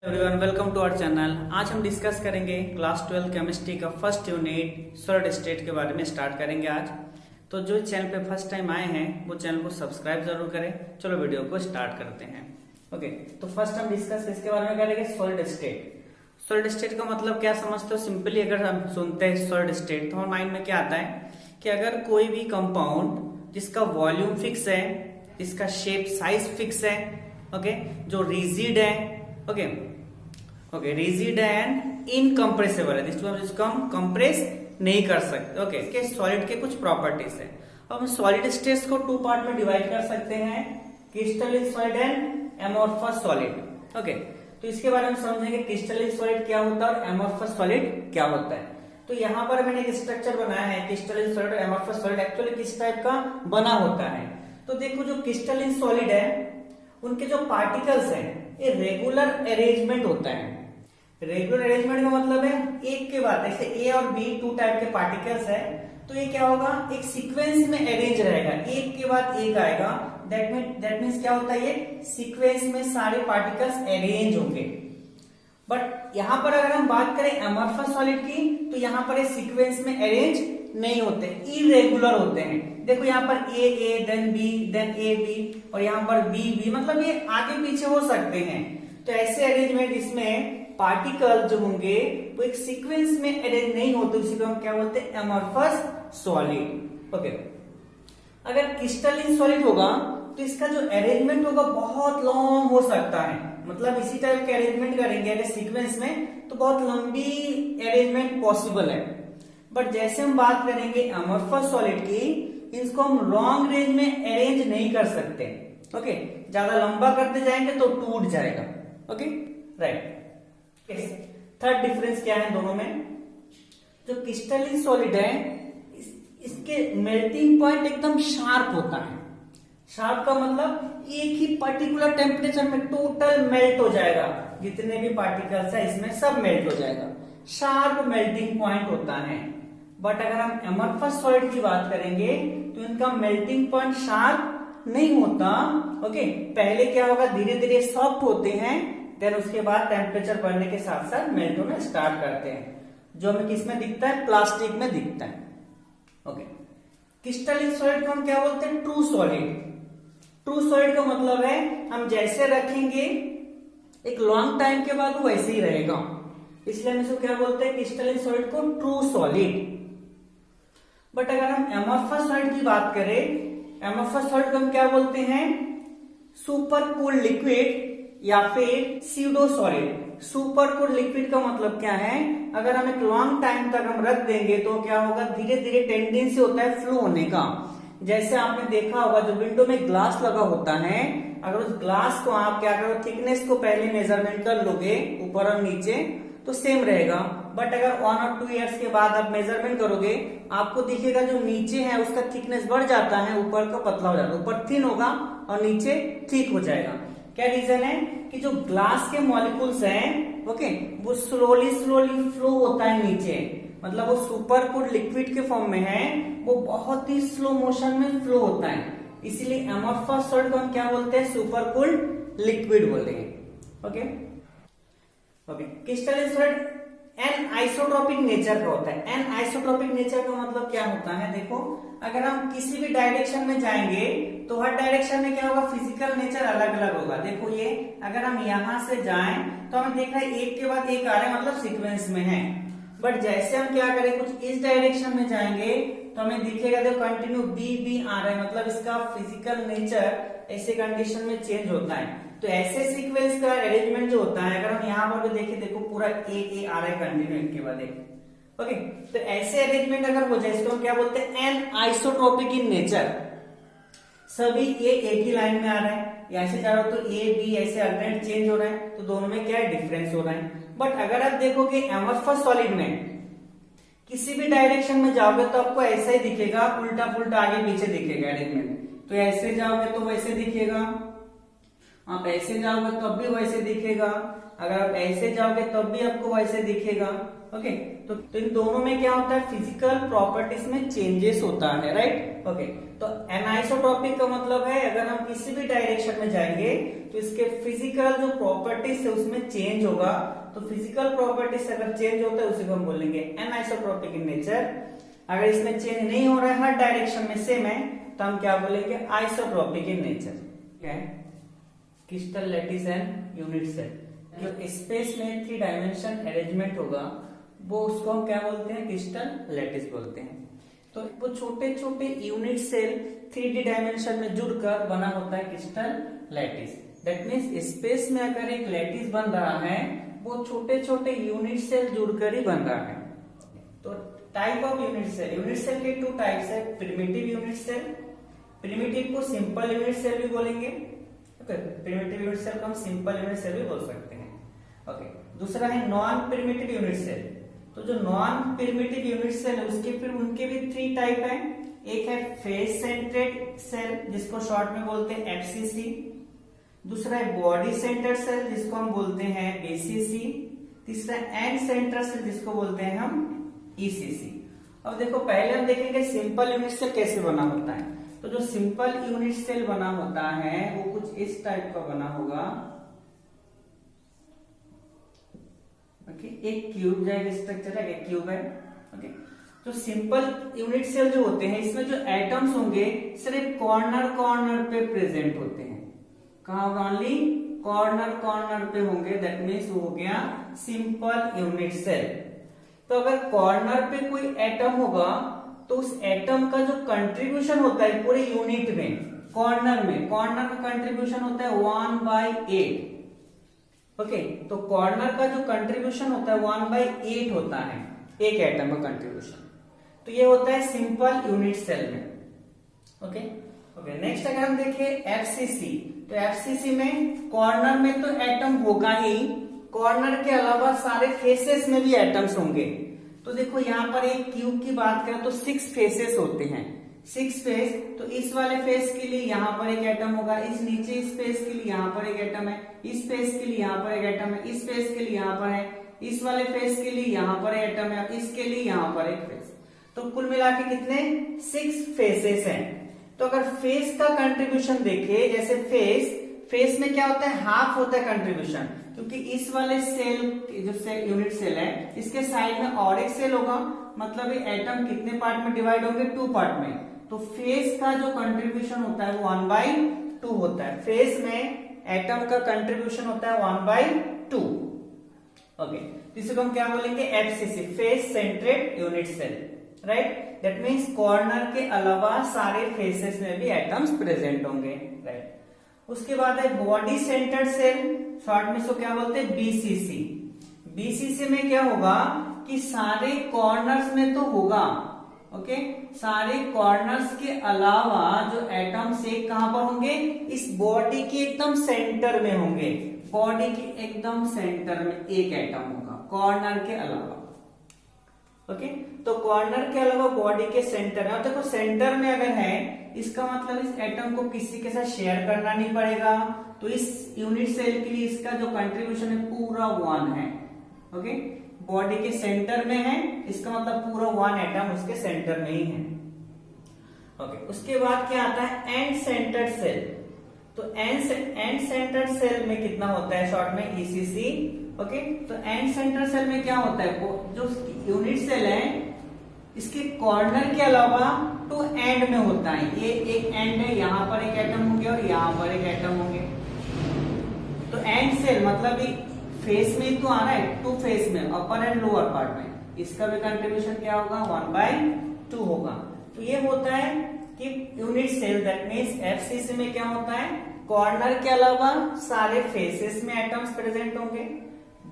Everyone, welcome to our channel. आज हम discuss करेंगे क्लास 12 केमिस्ट्री का फर्स्ट यूनिट सॉलिड स्टेट के बारे में स्टार्ट करेंगे आज। तो जो चैनल पे फर्स्ट टाइम आए हैं वो चैनल को सब्सक्राइब जरूर करें। चलो वीडियो को स्टार्ट करते हैं। ओके, तो फर्स्ट हम डिस्कस इसके बारे में करेंगे सॉलिड स्टेट। सॉलिड स्टेट का मतलब क्या समझते हो? सिंपली अगर हम सुनते हैं सॉलिड स्टेट तो हमारे माइंड में क्या आता है कि अगर कोई भी कंपाउंड जिसका वॉल्यूम फिक्स है, जिसका शेप साइज फिक्स है, ओके, जो रिजिड है, ओके, रिजिड एंड इनकम्प्रेसिबल है, जिसको हम कंप्रेस नहीं कर सकते। ओके, इसके सॉलिड के कुछ प्रॉपर्टीज है। अब हम सॉलिड स्टेट्स को टू पार्ट में डिवाइड कर सकते हैं, crystalline solid and amorphous solid. Okay, तो इसके बारे में समझेंगे क्रिस्टलाइन सॉलिड क्या होता है और एमोर्फस सॉलिड क्या होता है। तो यहाँ पर मैंने एक स्ट्रक्चर बनाया है, क्रिस्टलाइन सॉलिड और एमोर्फस सॉलिड एक्चुअली किस टाइप का बना होता है। तो देखो, जो क्रिस्टलाइन सॉलिड है उनके जो पार्टिकल्स हैं ये रेगुलर अरेंजमेंट होता है। रेगुलर अरेंजमेंट का मतलब है एक के बाद, जैसे ए और बी टू टाइप के पार्टिकल्स है, तो ये क्या होगा, एक सीक्वेंस में अरेंज रहेगा, एक के बाद एक आएगा। दैट मीन्स क्या होता है, ये सीक्वेंस में सारे पार्टिकल्स अरेंज होंगे। बट यहां पर अगर हम बात करें एमोर्फस सॉलिड की, तो यहां पर ये सीक्वेंस में अरेंज नहीं होते, इरेगुलर होते हैं। देखो यहाँ पर A then B then A B और यहाँ पर बी बी, मतलब ये आगे पीछे हो सकते हैं। तो ऐसे अरेंजमेंट इसमें पार्टिकल जो होंगे वो एक सीक्वेंस में अरेंज नहीं होते, उसी को हम क्या बोलते हैं, एमोर्फस सॉलिड। ओके, अगर क्रिस्टलाइन सॉलिड होगा तो इसका जो अरेंजमेंट होगा बहुत लॉन्ग हो सकता है, मतलब इसी टाइप के अरेंजमेंट करेंगे अगर सीक्वेंस में तो बहुत लंबी अरेंजमेंट पॉसिबल है। बट जैसे हम बात करेंगे एमोर्फस सॉलिड की, इसको हम लॉन्ग रेंज में अरेंज नहीं कर सकते। ओके, ज्यादा लंबा करते जाएंगे तो टूट जाएगा। Okay, right. थर्ड डिफरेंस क्या है दोनों में? जो क्रिस्टलाइन सॉलिड है इसके मेल्टिंग पॉइंट एकदम शार्प होता है। शार्प का मतलब एक ही पर्टिकुलर टेम्परेचर में टोटल मेल्ट हो जाएगा, जितने भी पार्टिकल्स है इसमें सब मेल्ट हो जाएगा। शार्प मेल्टिंग पॉइंट होता है। बट अगर हम एमोर्फस सॉलिड की बात करेंगे तो इनका मेल्टिंग पॉइंट शार्प नहीं होता। ओके, पहले क्या होगा, धीरे धीरे सॉफ्ट होते हैं, देन उसके बाद टेम्परेचर बढ़ने के साथ साथ मेल्ट होना स्टार्ट करते हैं, जो हमें किसमें दिखता है, प्लास्टिक में दिखता है। ओके, क्रिस्टलाइन सॉलिड को हम क्या बोलते हैं, ट्रू सॉलिड। ट्रू सॉलिड का मतलब है हम जैसे रखेंगे एक लॉन्ग टाइम के बाद वो वैसे ही रहेगा, इसलिए हम इसको क्या बोलते हैं, क्रिस्टलाइन सॉलिड को ट्रू सॉलिड। बट अगर हम एमोर्फस सॉलिड की बात करें, एमोर्फस सॉलिड को हम क्या बोलते हैं, सुपर कूल लिक्विड या फिर pseudo solid. Super cool liquid का मतलब क्या है, अगर हम एक लॉन्ग टाइम तक हम रख देंगे तो क्या होगा, धीरे धीरे टेंडेंसी होता है फ्लो होने का। जैसे आपने देखा होगा जो विंडो में ग्लास लगा होता है, अगर उस ग्लास को आप क्या करो, थिकनेस को पहले मेजरमेंट कर लोगे ऊपर और नीचे तो सेम रहेगा। बट अगर 1 और 2 इयर्स के बाद आप मेजरमेंट करोगे, आपको दिखेगा जो नीचे है उसका थिकनेस बढ़ जाता है, ऊपर का पतला हो जाता है, ऊपर थिन होगा और नीचे थिक हो जाएगा। क्या रीजन है कि जो ग्लास के मॉलिक्यूल्स हैं, ओके, वो स्लोली स्लोली फ्लो होता है नीचे, मतलब वो सुपर कूल्ड लिक्विड के फॉर्म में है, वो बहुत ही स्लो मोशन में फ्लो होता है, इसीलिए एमोर्फस सॉलिड को हम क्या बोलते हैं, सुपर कूल्ड लिक्विड बोलते हैं। Okay, okay, crystalline solid anisotropic nature का होता है। एन आइसोट्रोपिक नेचर का मतलब क्या होता है, देखो, अगर हम किसी भी डायरेक्शन में जाएंगे तो हर डायरेक्शन में क्या होगा, फिजिकल नेचर अलग अलग होगा। देखो ये अगर हम यहां से जाएं तो हमें देख रहा है एक के बाद एक आ रहे हैं, मतलब सीक्वेंस में है। बट जैसे हम क्या करें, कुछ इस डायरेक्शन में जाएंगे तो हमें दिखेगा देखो कंटिन्यू बी बी आ रहा है, मतलब इसका फिजिकल नेचर ऐसे कंडीशन में चेंज होता है। तो ऐसे सीक्वेंस का अरेंजमेंट जो होता है, अगर हम यहाँ पर भी देखें, देखो पूरा ए आ रहा है कंटिन्यू एक के बाद एक। ओके, तो ऐसे अरेंजमेंट अगर हो जाए, इसको हम क्या बोलते हैं, एन आइसोट्रोपिक इन नेचर। सभी ए एक ही लाइन में आ रहा है, ऐसे जा रहा हो तो ए बी ऐसे अल्टरनेट चेंज हो रहा है, तो दोनों में क्या है, डिफरेंस हो रहा है। बट अगर आप देखोगे एमोर्फस सॉलिड में किसी भी डायरेक्शन में जाओगे तो आपको ऐसा ही दिखेगा, उल्टा पुल्टा आगे पीछे दिखेगा अरेंजमेंट। तो ऐसे जाओगे तो वैसे दिखेगा, आप ऐसे जाओगे तब भी वैसे दिखेगा, अगर आप ऐसे जाओगे तब भी आपको वैसे दिखेगा। ओके, तो इन दोनों में क्या होता है, फिजिकल प्रॉपर्टीज में चेंजेस होता है, राइट। ओके, तो एनाइसोट्रॉपिक का मतलब है अगर हम किसी भी डायरेक्शन में जाएंगे तो इसके फिजिकल जो प्रॉपर्टीज है उसमें चेंज होगा। तो फिजिकल प्रॉपर्टीज अगर चेंज होता है उसी को हम बोलेंगे एनाइसोट्रॉपिक इन नेचर। अगर इसमें चेंज नहीं हो रहा है, हर डायरेक्शन में सेम है, तो हम क्या बोलेंगे, आइसोट्रॉपिक इन नेचर। क्या है, crystal lattice and unit cell. जो स्पेस में 3 डायमेंशन अरेंजमेंट होगा वो उसको हम क्या बोलते हैं, क्रिस्टल लैटिस बोलते हैं। तो वो छोटे छोटे यूनिट सेल 3D डायमेंशन में जुड़कर बना होता है crystal lattice. That means space में अगर एक लैटिस बन रहा है वो छोटे छोटे यूनिट सेल जुड़कर ही बन रहा है। तो टाइप ऑफ यूनिट सेल के 2 टाइप्स है, प्रिमिटिव यूनिट सेल, प्रिमिटिव को सिंपल यूनिट सेल भी बोलेंगे। प्रिमिटिव यूनिट सेल को हम सिंपल यूनिट सेल भी बोल सकते हैं। ओके, दूसरा है नॉन प्रिमिटिव यूनिट सेल। तो जो नॉन प्रिमिटिव यूनिट सेल है उसके फिर उनके भी 3 टाइप है। एक है फेस सेंट्रेड सेल जिसको शॉर्ट में बोलते हैं एफसीसी, दूसरा है बॉडी सेंटर्ड सेल जिसको हम बोलते हैं बीसीसी, तीसरा एंड सेंट्रल सेल जिसको बोलते हैं हम ईसीसी। अब देखो पहले हम देखेंगे सिंपल यूनिट सेल कैसे बना होता है। तो जो सिंपल यूनिट सेल बना होता है वो कुछ इस टाइप का बना होगा। ओके, एक क्यूब जैसा स्ट्रक्चर है, एक क्यूब है। ओके, तो सिंपल यूनिट सेल जो होते हैं इसमें जो एटम्स होंगे सिर्फ कॉर्नर पे प्रेजेंट होते हैं। कहां होगा, ओनली कॉर्नर पे होंगे। दैट मीन्स वो हो गया सिंपल यूनिट सेल। तो अगर कॉर्नर पे कोई एटम होगा तो उस एटम का जो कंट्रीब्यूशन होता है पूरे यूनिट में, कॉर्नर का कंट्रीब्यूशन होता है 1/8। ओके, तो कॉर्नर का जो कंट्रीब्यूशन होता है 1/8 होता है एक एटम का कंट्रीब्यूशन। तो ये होता है सिंपल यूनिट सेल में। ओके, नेक्स्ट अगर हम देखें एफसीसी, तो एफसीसी में कॉर्नर में तो एटम होगा ही, कॉर्नर के अलावा सारे फेसेस में भी एटम्स होंगे। तो देखो यहाँ पर एक क्यूब की बात करें तो 6 फेसेस होते हैं, 6 फेस। तो इस वाले फेस के लिए यहाँ पर एक एटम होगा, इस नीचे इस फेस के लिए यहाँ पर एक एटम है, इस फेस के लिए यहाँ पर एक एटम है, इस फेस के लिए यहाँ पर है, इस वाले फेस के लिए यहाँ पर एटम है, इसके लिए यहाँ पर एक फेस। तो कुल मिला के कितने, 6 फेसेस हैं। तो अगर फेस का कंट्रीब्यूशन देखे, जैसे फेस में क्या होता है, हाफ होता है कंट्रीब्यूशन, क्योंकि इस वाले सेल जो सेल यूनिट सेल है इसके साइड में और एक सेल होगा, मतलब ये एटम कितने पार्ट में डिवाइड होंगे, 2 पार्ट में। तो फेस का जो कंट्रीब्यूशन होता है वो 1/2 होता है। फेस में एटम का कंट्रीब्यूशन होता है 1/2। ओके, जिसको हम क्या बोलेंगे, FCC, face centred unit cell, right. That means corner के अलावा सारे फेसेस में भी एटम्स प्रेजेंट होंगे, राइट। उसके बाद है बॉडी सेंटर्ड सेल, शॉर्ट में इसको क्या बोलते हैं, बीसीसी। बीसीसी में क्या होगा कि सारे कॉर्नर्स में तो होगा, ओके, सारे कॉर्नर्स के अलावा जो एटम्स एक कहां पर होंगे, इस बॉडी के एकदम सेंटर में होंगे। बॉडी के एकदम सेंटर में एक एटम होगा कॉर्नर के अलावा। ओके, तो कॉर्नर के अलावा बॉडी के सेंटर में, देखो सेंटर में अगर है इसका मतलब इस एटम को किसी के साथ शेयर करना नहीं पड़ेगा। तो इस यूनिट सेल के लिए इसका जो कंट्रीब्यूशन है पूरा 1 है। ओके, बॉडी के सेंटर में है, इसका मतलब पूरा 1 एटम उसके सेंटर में ही है। ओके, उसके बाद क्या आता है, एंड सेंटर्ड सेल। तो एंड सेंटर्ड सेल में कितना होता है, शॉर्ट में ईसीसी। ओके, तो एंड सेंटर्ड सेल में क्या होता है, वो जो यूनिट सेल है इसके कॉर्नर के अलावा 2 एंड में होता है। ये एक एंड है, यहाँ पर एक एटम होंगे और यहाँ पर एक एटम होंगे। तो एंड सेल मतलब फेस में तो आ रहा है, 2 फेस में, अपर एंड लोअर पार्ट में, इसका भी कंट्रीब्यूशन क्या होगा, 1/2 होगा। तो ये होता है कि unit cell, that means FCC में क्या होता है, कॉर्नर के अलावा सारे फेसेस में एटम्स प्रेजेंट होंगे।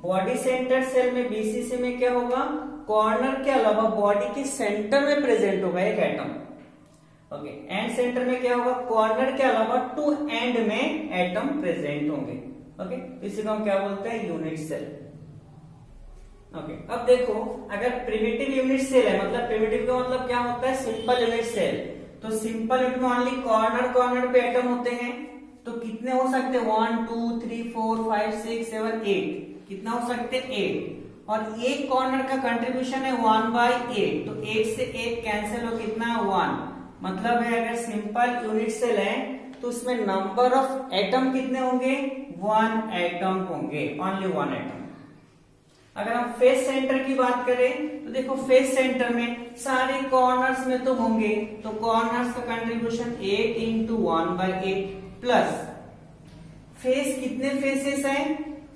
बॉडी सेंटर सेल में बीसीसी में क्या होगा, कॉर्नर के अलावा बॉडी के सेंटर में प्रेजेंट होगा एक एटम। ओके, एंड सेंटर में क्या होगा, कॉर्नर के अलावा 2 एंड में एटम प्रेजेंट होंगे। ओके, इसी को हम क्या बोलते हैं, यूनिट सेल। ओके, अब देखो अगर प्रिमिटिव यूनिट सेल है, मतलब प्रिमिटिव का मतलब क्या होता है, सिंपल यूनिट सेल। तो सिंपल यूनिट में ओनली कॉर्नर पे एटम होते हैं। तो कितने हो सकते हैं 1 2 3 4 5 6 7 8, कितना हो सकते हैं 8, और एक कॉर्नर का कंट्रीब्यूशन है 1/8, तो 8 से 8 कैंसिल हो, कितना 1, मतलब है अगर सिंपल यूनिट सेल है तो उसमें नंबर ऑफ एटम कितने होंगे 1 एटम होंगे, ओनली 1 एटम। अगर हम फेस सेंटर की बात करें तो देखो फेस सेंटर में सारे कॉर्नर्स में तो होंगे, तो कॉर्नर्स का कंट्रीब्यूशन 8 इंटू 1/8 प्लस फेस, कितने फेसेस हैं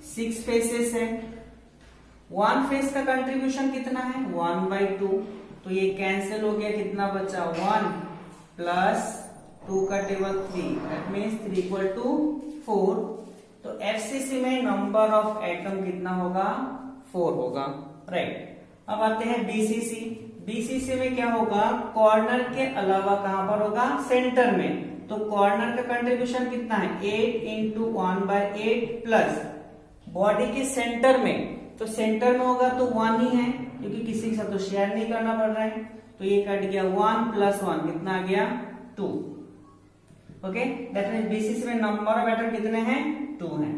6 फेसेस है, 1 फेस का कंट्रीब्यूशन कितना है 1/2, तो ये कैंसिल हो गया, कितना बचा 1 प्लस 2 का table 3, that means 3 equal to 4। तो एफसीसी में नंबर ऑफ एटम कितना होगा 4 होगा, राइट। अब आते हैं बीसीसी। बीसीसी में क्या होगा, कॉर्नर के अलावा कहां पर होगा सेंटर में, तो कॉर्नर का कंट्रीब्यूशन कितना है 8 इंटू 1/8 प्लस बॉडी के सेंटर में, तो सेंटर में होगा तो 1 ही है क्योंकि किसी के साथ तो शेयर नहीं करना पड़ रहा है, तो ये कट गया 1 प्लस 1 कितना आ गया 2, ओके। दैट मींस बीसीसी में नंबर ऑफ एटम कितने हैं 2 हैं।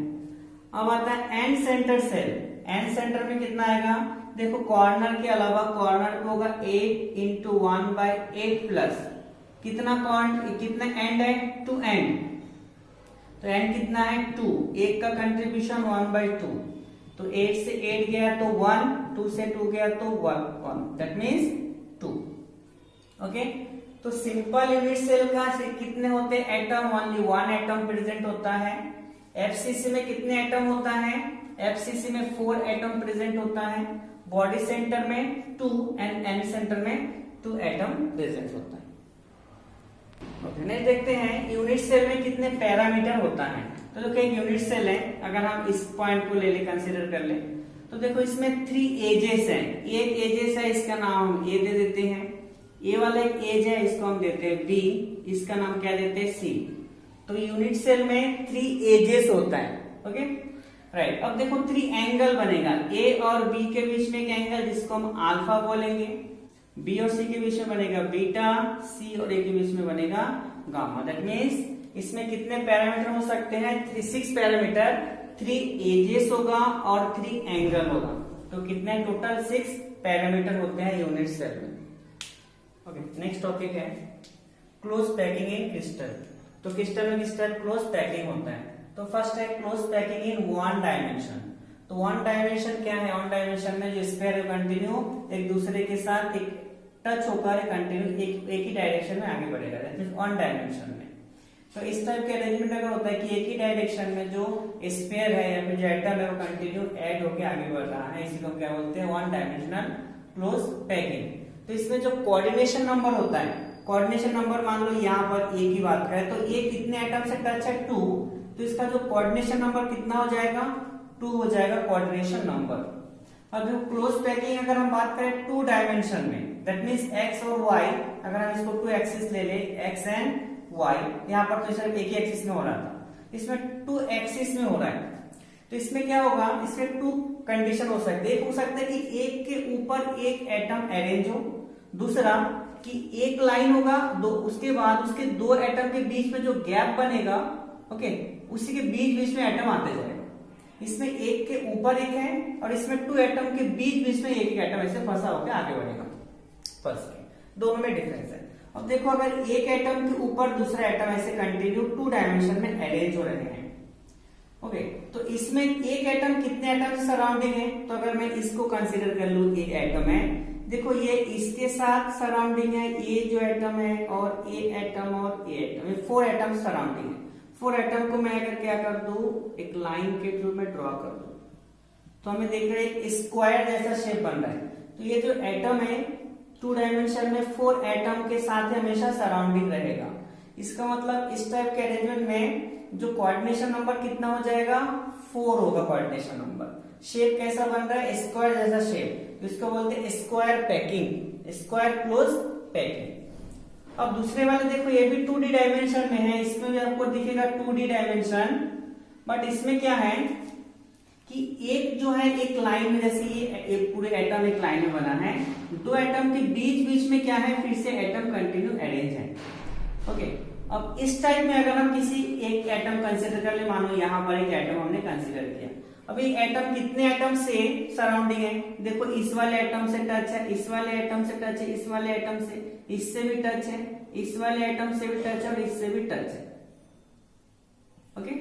अब आता है end centre cell. End centre में कितना आएगा, देखो कॉर्नर के अलावा कॉर्नर को होगा 8 इंटू 1/8 प्लस कितना एंड है 2 एंड, तो एंड कितना है 2, एक का कंट्रीब्यूशन 1/2, तो 8 से 8 गया तो 1, 2 से 2 गया तो 1, दैट मीन्स 2, ओके। तो सिंपल यूनिट सेल का कितने होते हैं एटम, ओनली 1 एटम प्रेजेंट होता है। एफसीसी में कितने एटम होता है, एफसीसी में 4 एटम प्रेजेंट होता है, बॉडी सेंटर में 2 एंड एंड सेंटर में 2 एटम प्रेजेंट होता है, ओके। नेक्स्ट देखते हैं यूनिट सेल में कितने पैरामीटर होता है। तो देखो एक यूनिट सेल है, अगर हम इस पॉइंट को ले ले कंसीडर कर ले, तो देखो इसमें 3 एजेस हैं, एक एजेस है इसका नाम हम ए दे देते हैं, ए वाला एक एज है इसको हम देते हैं बी, इसका नाम क्या देते हैं सी। तो यूनिट सेल में 3 एजेस होता है, ओके, राइट। अब देखो 3 एंगल बनेगा, ए और बी के बीच में एक एंगल जिसको हम अल्फा बोलेंगे, बी और सी के बीच में बनेगा बीटा, सी और ए के बीच में बनेगा गामा। दैट मीन्स इसमें कितने पैरामीटर हो सकते हैं 6 पैरामीटर, 3 एजेस होगा और 3 एंगल होगा, तो कितने टोटल 6 पैरामीटर होते हैं यूनिट सेल में, ओके। नेक्स्ट टॉपिक है क्लोज पैकिंग इन क्रिस्टल। तो क्रिस्टल में किस टाइप क्लोज पैकिंग होता है, तो फर्स्ट है क्लोज पैकिंग इन 1 डायमेंशन। तो 1 डायमेंशन क्या है, 1 डायमेंशन में जो स्फीयर कंटिन्यू एक दूसरे के साथ एक टच होकर कंटिन्यू एक ही डायरेक्शन में आगे बढ़ेगा, दैट मींस 1 डायमेंशन में। तो इस टाइप के अरेंजमेंट अगर होता है कि एक ही डायरेक्शन में जो स्फीयर है या फिर जो एटम है वो कंटिन्यू ऐड होकर आगे बढ़ रहा है, इसी को क्या बोलते हैं 1 डायमेंशनल क्लोज पैकिंग। तो इसमें जो कोऑर्डिनेशन नंबर होता है, कोऑर्डिनेशन नंबर मान लो यहाँ पर ए की बात करें तो ये कितने एटम से टच है 2, तो इसका जो कोऑर्डिनेशन नंबर कितना हो जाएगा 2 हो जाएगा कोऑर्डिनेशन नंबर। अब जो क्लोज पैकिंग अगर हम बात करें 2 डायमेंशन में, दैट मींस एक्स और वाई, अगर हम इसको 2 एक्सिस ले ले एक्स एंड वाई, यहाँ पर तो सिर्फ एक ही एक्सिस में हो रहा था, इसमें 2 एक्सिस में हो रहा है, तो इसमें क्या होगा, इसमें 2 कंडीशन हो सकते हैं। एक हो सकता है कि एक के ऊपर एक एटम अरेंज हो, दूसरा कि एक लाइन होगा दो, उसके बाद उसके 2 एटम के बीच में जो गैप बनेगा, ओके, उसी के बीच में एटम आते जाएगा। इसमें एक के ऊपर एक है और इसमें 2 एटम के बीच में एक एटम ऐसे फंसा होकर आगे बढ़ेगा, फंस के, दोनों में डिफरेंस है। अब देखो अगर एक एटम के ऊपर दूसरा एटम ऐसे कंटिन्यू 2 डायमेंशन में अरेंज हो रहे हैं, ओके, तो इसमें एक एटम कितने एटम से सराउंडिंग है, तो अगर मैं इसको कंसीडर कर लूं एक एटम है, देखो ये इसके साथ सराउंडिंग है, ये जो एटम है और ये एटम और ये एटम, ये 4 एटम सराउंडिंग है। 4 एटम को मैं अगर क्या कर दूं एक लाइन के थ्रू में ड्रॉ कर दूं, तो हमें देख रहे हैं एक स्क्वायर जैसा शेप बन रहा है। तो ये जो एटम है 2 डायमेंशन में 4 एटम के साथ हमेशा सराउंडिंग रहेगा। इसका मतलब इस टाइप के अरेंजमेंट में जो कोऑर्डिनेशन नंबर कितना हो जाएगा 4 होगा कोऑर्डिनेशन नंबर। शेप कैसा बन रहा है स्क्वायर जैसा शेप, इसको बोलते हैं square packing, square close packing. अब दूसरे वाले देखो ये भी 2D डायमेंशन में है, इसमें भी आपको दिखेगा 2D डायमेंशन, बट इसमें क्या है कि एक जो है एक लाइन में, जैसे ये एक पूरे एटम एक लाइन में बना है, 2 एटम के बीच में क्या है फिर से एटम कंटिन्यू अरेंज है, ओके। अब इस टाइप में अगर हम किसी एक एटम कंसिडर कर ले, मानो यहाँ पर एक एटम हमने कंसिडर किया। अब ये एटम कितने एटम से सराउंडिंग है? देखो इस वाले एटम से टच है, इस वाले एटम से टच है, इस वाले एटम से, इससे भी टच है, इस वाले एटम से भी टच है और इससे भी टच है। ओके,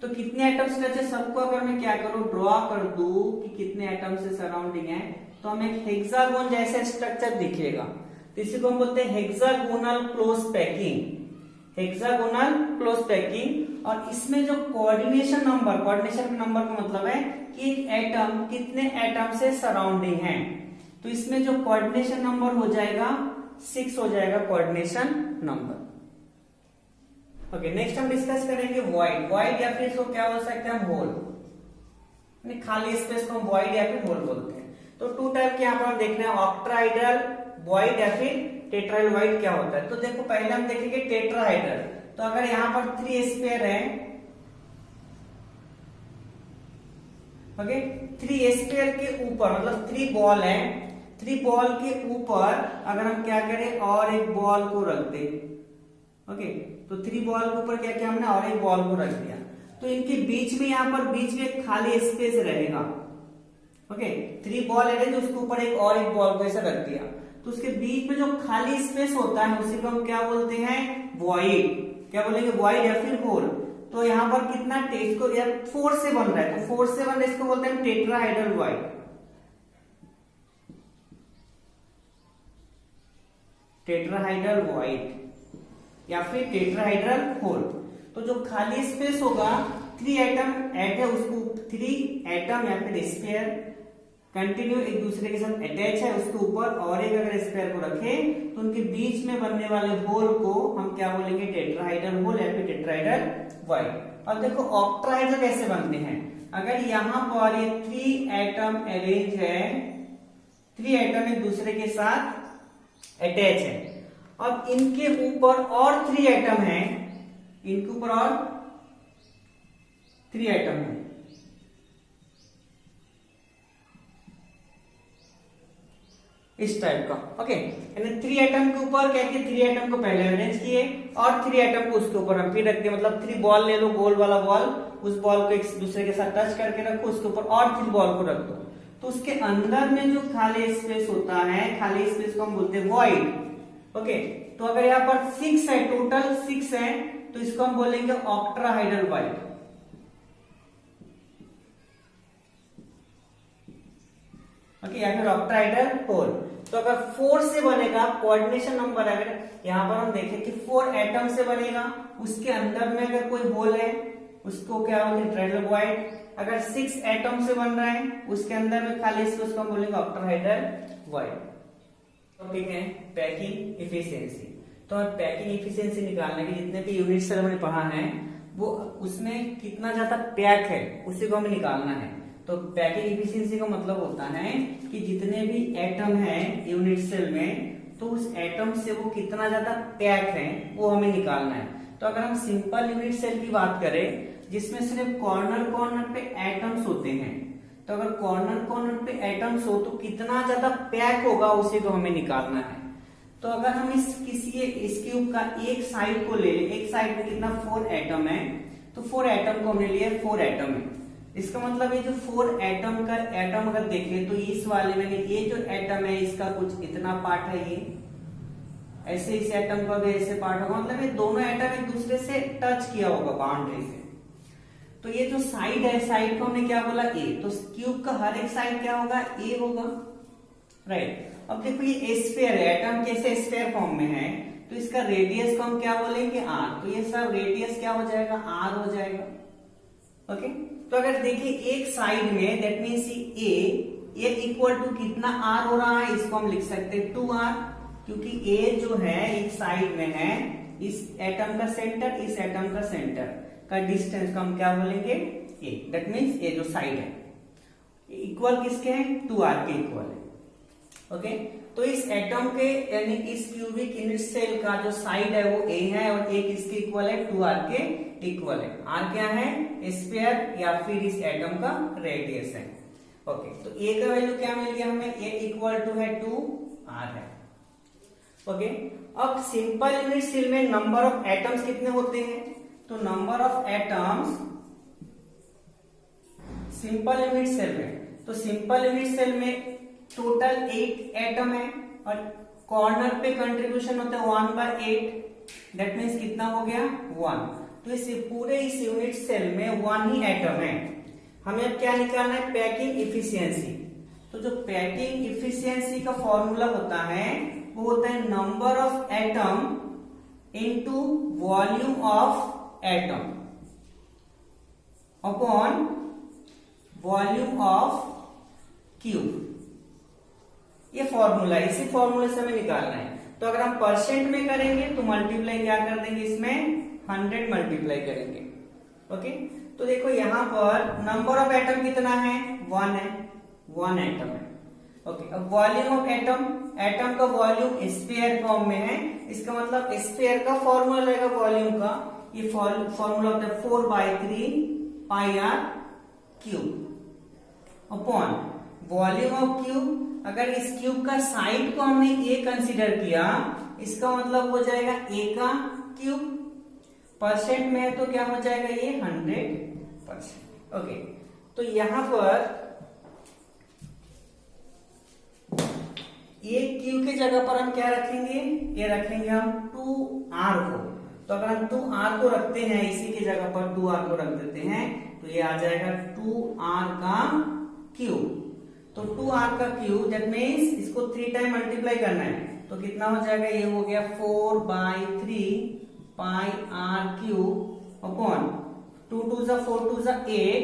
तो कितने एटम से टच है सबको अगर मैं क्या करूं, ड्रॉ कर दूं कि कितने एटम से सराउंडिंग है, तो हमें एक हेक्सागोन जैसा स्ट्रक्चर दिखेगा। तो इसी को हम बोलते हैं hexagonal close packing, hexagonal close packing. और इसमें जो कोऑर्डिनेशन नंबर, कोऑर्डिनेशन नंबर का मतलब है कि एक एटम कितने एटम से सराउंडिंग है, तो इसमें जो कोऑर्डिनेशन नंबर हो जाएगा 6 हो जाएगा कोऑर्डिनेशन नंबर। ओके, नेक्स्ट हम डिस्कस करेंगे वॉइड। वॉइड या फिर इसको क्या बोल सकते हैं हम, होल, खाली स्पेस को हम वॉइड या फिर होल बोलते हैं। तो 2 टाइप के यहाँ पर हम देख रहे हैं, ऑक्टाहेड्रल वॉइड या फिर टेट्राहेड्रल वॉइड क्या होता है। तो देखो पहले हम देखेंगे टेट्राहेड्रल। तो अगर यहाँ पर 3 स्फीयर है, ओके, 3 स्फीयर के ऊपर मतलब 3 बॉल है, 3 बॉल के ऊपर अगर हम क्या करें और एक बॉल को रख दे, ओके, तो 3 बॉल के ऊपर क्या किया हमने, और एक बॉल को रख दिया, तो इनके बीच में यहाँ पर बीच में खाली स्पेस रहेगा। ओके, 3 बॉल है जो उसके ऊपर एक और एक बॉल को ऐसा रख दिया, तो उसके बीच में जो खाली स्पेस होता है उसी को हम क्या बोलते हैं, वॉइड। क्या बोलेंगे, वॉइड या फिर होल। तो यहाँ पर कितना इसको 4 से बन रहा है, तो 4 से बन रहा है, इसको बोलते हैं टेट्राहेड्रल वॉइड, टेट्राहेड्रल वॉइड या फिर टेट्राहेड्रल होल। तो जो खाली स्पेस होगा 3 एटम ऐड है, उसको 3 एटम या फिर स्फीयर कंटिन्यू एक दूसरे के साथ अटैच है, उसके ऊपर और एक अगर स्फीयर को रखें तो उनके बीच में बनने वाले होल को हम क्या बोलेंगे, टेट्राहेड्रल होल या फिर टेट्राहेड्रल वॉइड। अब देखो ऑक्टाहेड्रल कैसे बनते हैं, अगर यहाँ पर ये 3 एटम अरेंज है, 3 एटम एक दूसरे के साथ अटैच है, अब इनके ऊपर और 3 एटम है, इनके ऊपर और 3 एटम है, इस टाइप का। ओके, यानी 3 एटम के ऊपर क्या किया, 3 एटम को पहले अरेंज किए और 3 एटम को उसके ऊपर हम फिर रख दिए, मतलब 3 बॉल ले लो, गोल वाला बॉल, उस बॉल को एक दूसरे के साथ टच करके रखो, उसके ऊपर और 3 बॉल को रख दो, तो उसके अंदर में जो खाली स्पेस होता है, खाली स्पेस को हम बोलते हैं वॉइड। ओके, तो अगर यहाँ पर 6 है, टोटल 6 है, तो इसको हम बोलेंगे ऑक्टाहेड्रल वॉइड। ओके, या फिर ऑक्टाहेड्रल होल। तो अगर 4 से बनेगा, कोऑर्डिनेशन नंबर अगर यहाँ पर हम देखें कि 4 एटम से बनेगा, उसके अंदर में अगर कोई होल है उसको क्या बोलते हैं, टेट्राहेड्रल वॉइड। अगर 6 एटम से बन रहा है, उसके अंदर में खाली स्पेस को हम बोलेंगे ऑक्टाहेड्रल वॉइड। टॉपिक है पैकिंग इफिशियंसी। तो पैकिंग इफिशियंसी निकालने के जितने भी यूनिट्स हमने पढ़ा है वो उसमें कितना ज्यादा पैक है उसी को हमें निकालना है। तो पैकिंग इफिशियंसी का मतलब होता है कि जितने भी एटम हैं यूनिट सेल में, तो उस एटम से वो कितना ज्यादा पैक है वो हमें निकालना है। तो अगर हम सिंपल यूनिट सेल की बात करें जिसमें सिर्फ कॉर्नर कॉर्नर पे एटम्स होते हैं, तो अगर कॉर्नर कॉर्नर पे एटम्स हो तो कितना ज्यादा पैक होगा उसी को हमें निकालना है। तो अगर हम इस क्यूब का एक साइड को ले लें, एक साइड में कितना 4 एटम है, तो 4 एटम को हमने लिया 4 एटम है। इसका मतलब ये जो 4 एटम का एटम अगर देखें तो इस वाले में ये जो एटम है इसका कुछ इतना पार्ट है, ये ऐसे इस एटम का भी ऐसे पार्ट होगा, मतलब ये दोनों एटम एक दूसरे से टच किया होगा बाउंड्री से। तो ये जो साइड है, साइड को हमने क्या बोला ए, तो क्यूब का हर एक साइड क्या होगा, ए होगा, राइट। अब देखो ये स्फीयर है, एटम कैसे स्फीयर फॉर्म में है, तो इसका रेडियस को हम क्या बोलेंगे आर, तो ये सब रेडियस क्या हो जाएगा, आर हो जाएगा। ओके, तो अगर देखिए एक साइड में that means a equal to कितना आर हो रहा है, इसको हम लिख सकते हैं 2r, क्योंकि ए जो है एक साइड में है, इस एटम का सेंटर इस एटम का सेंटर का डिस्टेंस को हम क्या बोलेंगे ए, दैट मीन्स ये जो साइड है इक्वल किसके हैं, 2r के इक्वल है। ओके, तो इस एटम के यानी इस क्यूबिक यूनिट सेल का जो साइड है वो a है और एक इसके इक्वल है 2r के इक्वल है। r क्या है, स्फीयर या फिर इस एटम का रेडियस है। ओके, तो a का वैल्यू क्या मिल गया हमें, a इक्वल टू है 2r है। ओके, अब सिंपल यूनिट सेल में नंबर ऑफ एटम्स कितने होते हैं? तो number of atoms simple unit cell में, तो सिंपल यूनिट सेल में टोटल 8 एटम है और कॉर्नर पे कंट्रीब्यूशन होता है 1/8, दैट मीन्स कितना हो गया 1। तो इस पूरे इस यूनिट सेल में 1 ही एटम है। हमें अब क्या निकालना है? Packing efficiency. तो जो पैकिंग इफिशियंसी का फॉर्मूला होता है वो होता है number of atom into volume of atom upon volume of cube. ये फॉर्मूला, इसी फॉर्मूले से हमें निकालना है। तो अगर हम परसेंट में करेंगे तो मल्टीप्लाई क्या कर देंगे, इसमें 100 मल्टीप्लाई करेंगे। ओके, तो देखो यहां पर नंबर ऑफ एटम कितना है? 1 है, 1 एटम है। ओके, अब वॉल्यूम ऑफ एटम, एटम का वॉल्यूम स्फीयर फॉर्म में है, इसका मतलब स्फीयर का फॉर्मूला रहेगा वॉल्यूम का, ये फॉर्मूला होता है 4/3 pi r cube upon volume of cube. अगर इस क्यूब का साइड को हमने ए कंसीडर किया, इसका मतलब हो जाएगा ए का क्यूब, परसेंट में है तो क्या हो जाएगा ये 100%। ओके, तो यहां पर ये क्यू की जगह पर हम क्या रखेंगे? ये रखेंगे हम 2r को। तो अगर हम 2r को रखते हैं, इसी की जगह पर 2r को रख देते हैं, तो ये आ जाएगा 2r का क्यूब। तो 2r का क्यूब दैट मीन्स इसको 3 टाइम मल्टीप्लाई करना है, तो कितना हो जाएगा? ये हो गया 4/3 पाई आर क्यूब अपॉन 2 2 जा 4 2 जा 8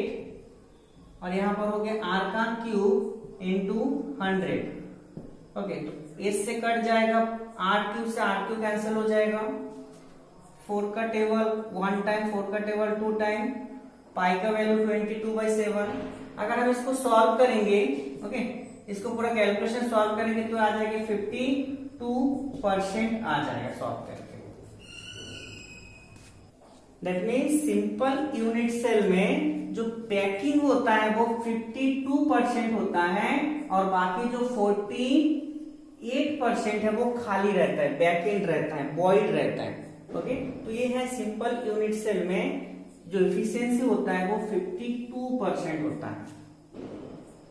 और यहां पर हो गया r का क्यूब इंटू 100। ओके, तो इससे कट जाएगा, r क्यूब से r क्यूब कैंसिल हो जाएगा, 4 का टेबल 1 टाइम, 4 का टेबल 2 टाइम, पाई का वैल्यू 22/7। अगर हम इसको सॉल्व करेंगे, ओके, इसको पूरा कैलकुलेशन सॉल्व करेंगे तो आ जाएगा 52% आ जाएगा सॉल्व करके। That means simple unit cell में जो पैकिंग होता है वो 52% होता है और बाकी जो 48% है वो खाली रहता है, बैक एंड रहता है, वॉइड रहता है। ओके, तो ये है सिंपल यूनिट सेल में जो इफिशियंसी होता है वो 52% होता है।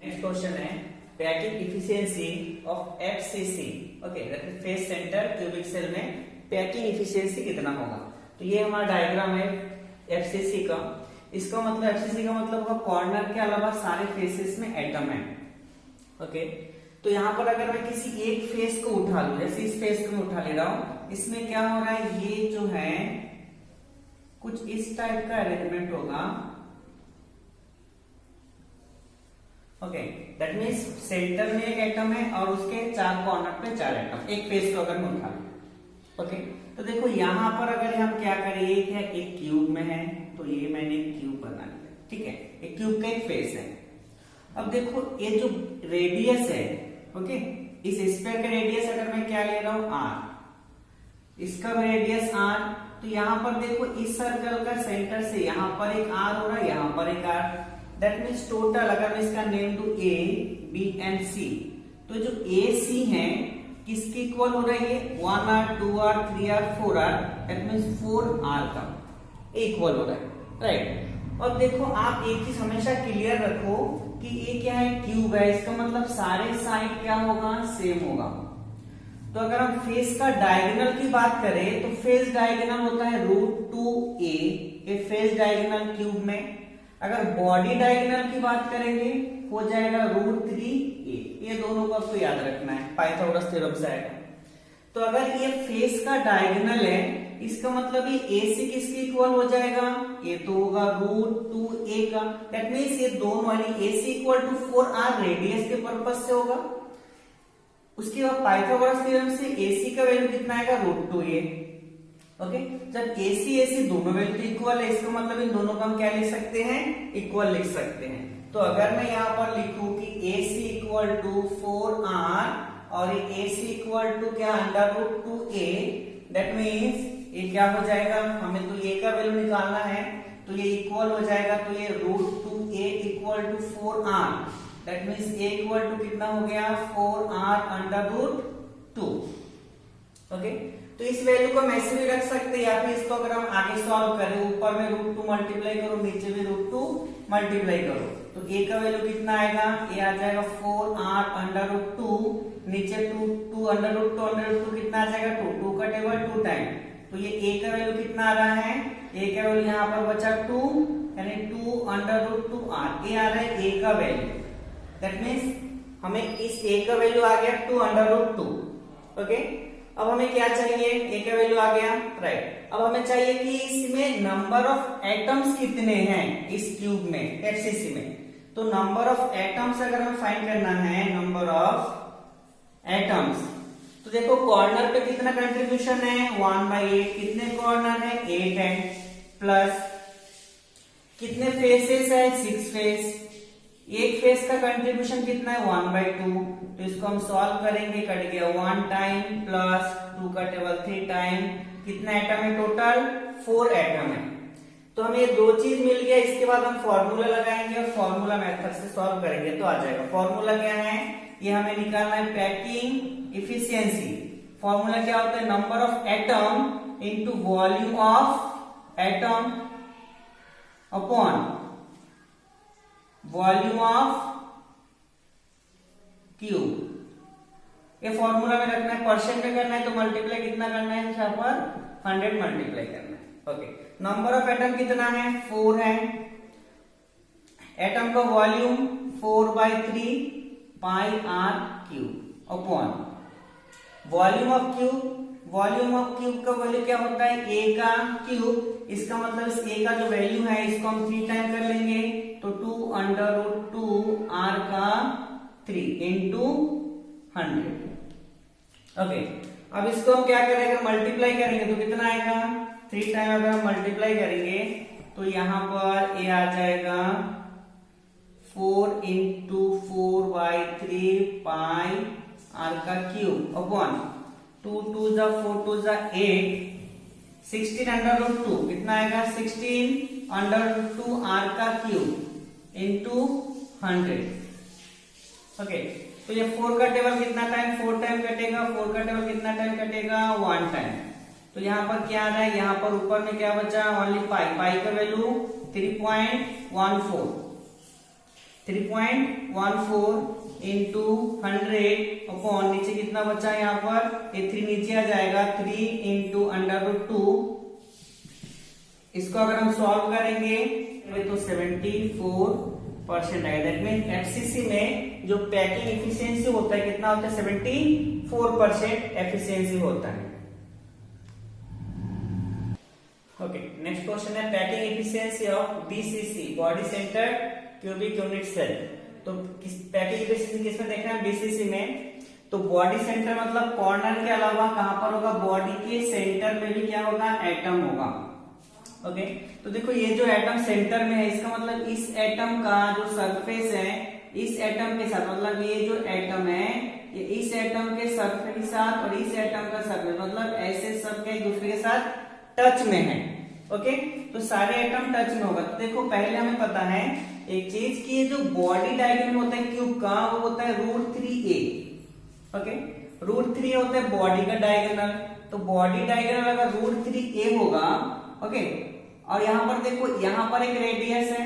नेक्स्ट क्वेश्चन है packing efficiency of FCC. Okay, face centre cubic cell में पैकिंग इफिशियंसी कितना होगा? तो ये हमारा डायग्राम है एफसीसी का। इसका मतलब एफसीसी का मतलब होगा कॉर्नर के अलावा सारे फेसेस में एटम है। ओके, तो यहां पर अगर मैं किसी एक फेस को उठा लूं, जैसे इस फेस को मैं उठा ले रहा हूं, इसमें क्या हो रहा है? ये जो है कुछ इस टाइप का अरेंजमेंट होगा। ओके, दैट मीन्स सेंटर में एक एटम है और उसके 4 कॉर्नर पे 4 एटम, एक फेस को अगर मैं उठा लूं। ओके, तो देखो यहां पर अगर हम क्या करें, एक है एक क्यूब में है, तो ये मैंने एक क्यूब बना लिया, ठीक है, एक क्यूब का एक फेस है। अब देखो ये जो रेडियस है, ओके, इस स्फीयर का रेडियस अगर मैं क्या ले रहा हूं r, इसका रेडियस r, तो यहां पर देखो इस सर्कल का सेंटर से यहां पर एक r हो रहा है, यहां पर एक r, दैट मीन्स टोटल अगर मैं इसका नेम दूं a b एंड c, तो जो a c है किसके इक्वल हो रहा है? ये 1r 2r 3r 4r, that means 4r का इक्वल हो रहा है, राइट। और देखो आप एक चीज हमेशा क्लियर रखो कि ये क्या है? क्यूब है, इसका मतलब सारे साइड क्या होगा? सेम होगा। तो अगर हम फेस का डायगोनल की बात करें तो फेस डायगोनल होता है √2a, ये फेस डायगोनल क्यूब में। अगर बॉडी डायगोनल की बात करेंगे हो जाएगा √3a, ये दोनों को आपको याद रखना है, पाइथागोरस थ्योरम से आएगा। तो अगर ये फेस का डायगोनल है, इसका मतलब ये AC किसके इक्वल हो जाएगा? ये तो होगा √2a का, दैट मीन्स ये दोनों वाली AC equal to 4r radius के पर्पज से होगा। उसके बाद पाइथागोरस थ्योरम से AC का वैल्यू कितना आएगा? √2a। ओके, जब AC दोनों वैल्यू इक्वल है, इसका मतलब इन दोनों का हम क्या लिख सकते हैं? इक्वल लिख सकते हैं। तो अगर मैं यहाँ पर लिखूं कि AC इक्वल टू 4r और ये AC इक्वल टू क्या? √2a, दैट मीन्स ये क्या हो जाएगा? हमें तो a का वैल्यू निकालना है, तो ये इक्वल हो जाएगा, तो ये √2a equal to 4r, that means a equal to कितना हो गया? 4r √2। ओके, तो तो इस वैल्यू को हम ऐसे भी रख सकते हैं, या फिर इसको अगर हम आगे सॉल्व करें, ऊपर में √2 मल्टीप्लाई करो, नीचे भी √2 मल्टीप्लाई करो, तो a का वैल्यू कितना आएगा, a आ जाएगा 4r√2, नीचे 2 √2 कितना आ जाएगा 2 का टेबल 2 टाइम, तो ये a का वैल्यू कितना आ रहा है, a का वैल्यू यहाँ पर बचा 2, यानी 2√2r, a आ रहा है a का वैल्यू, दैट मीन्स हमें इस a का वैल्यू आ गया 2√2। ओके, अब हमें क्या चाहिए, a का वैल्यू आ गया, राइट। अब हमें चाहिए कि इसमें नंबर ऑफ एटम्स कितने हैं इस क्यूब में, एफसीसी में। तो नंबर ऑफ एटम्स अगर हमें फाइंड करना है, नंबर ऑफ एटम्स, तो देखो कॉर्नर पे कितना कंट्रीब्यूशन है 1/8, कितने कॉर्नर है 8 है, प्लस कितने फेसेस है 6 फेस, एक फेस का कंट्रीब्यूशन कितना है 1/2, तो इसको हम सॉल्व करेंगे, कट गया 1 टाइम प्लस 2 का टेबल 3 टाइम, कितना एटम है टोटल 4 एटम है। तो हमें ये दो चीज मिल गया, इसके बाद हम फॉर्मूला लगाएंगे और फॉर्मूला मेथड से सॉल्व करेंगे तो आ जाएगा। फॉर्मूला क्या है, ये हमें निकालना है पैकिंग इफिशियंसी। फॉर्मूला क्या होता है, number of atom into volume of atom upon volume of cube. ये फॉर्मूला में रखना है, परसेंट में करना है तो मल्टीप्लाई कितना करना है, यहाँ पर 100 मल्टीप्लाई करना है। ओके, नंबर ऑफ एटम कितना है 4 है, एटम का volume 4/3 pi r cube upon volume of cube. Volume of cube का वैल्यू क्या होता है a का क्यूब, इसका मतलब इस a का जो वैल्यू है इसको हम 3 टाइम कर लेंगे, तो 2√2 r का 3 इंटू 100। ओके, अब इसको हम क्या करेंगे, मल्टीप्लाई करेंगे तो कितना आएगा 3 टाइम अगर हम मल्टीप्लाई करेंगे तो यहाँ पर a आ जाएगा 4 इंटू 4/3 पाई r का क्यूब अपॉन 2 2 जा 4 2 जा 8, 16√2 कितना आएगा 16√2 r का क्यूब इंटू 100। ओके, तो ये 4 का टेबल कितना टाइम 4 टाइम कटेगा, 4 का टेबल कितना टाइम कटेगा 1 टाइम। तो यहाँ पर क्या आ रहा है, यहाँ पर ऊपर में क्या बचा ओनली पाई, पाई का वैल्यू 3.14 इंटू 100 अपॉन नीचे कितना बचा है यहाँ पर, ये 3 नीचे आ जाएगा 3 इंटू √2। इसको अगर हम सॉल्व करेंगे तो 74% आएगा। दैट मीन एफसीसी में जो पैकिंग एफिशिएंसी होता है कितना होता है 74% एफिशिएंसी होता है। ओके, नेक्स्ट क्वेश्चन है packing efficiency of BCC body centre cubic unit cell. तो पैकिंग एफिशिएंसी किसमें देखना है, बीसीसी में। तो बॉडी सेंटर मतलब कॉर्नर के अलावा कहां पर होगा, बॉडी के सेंटर में भी क्या होगा, एटम होगा। ओके, तो देखो ये जो एटम सेंटर में है इसका मतलब इस एटम का जो सरफेस है इस एटम के साथ, मतलब ये जो एटम है ये इस एटम के सरफेस के साथ और इस एटम का सरफेस मतलब ऐसे सब के एक दूसरे के साथ टच में है। ओके, तो सारे एटम टच में होगा। तो देखो पहले हमें पता है एक चीज की जो बॉडी डायग्राम होता है क्यूब का वो होता है √3a। ओके, √3 होता है बॉडी का डायगोनल। तो बॉडी डायगोनल अगर √3a होगा, ओके, और यहाँ पर देखो यहाँ पर एक रेडियस है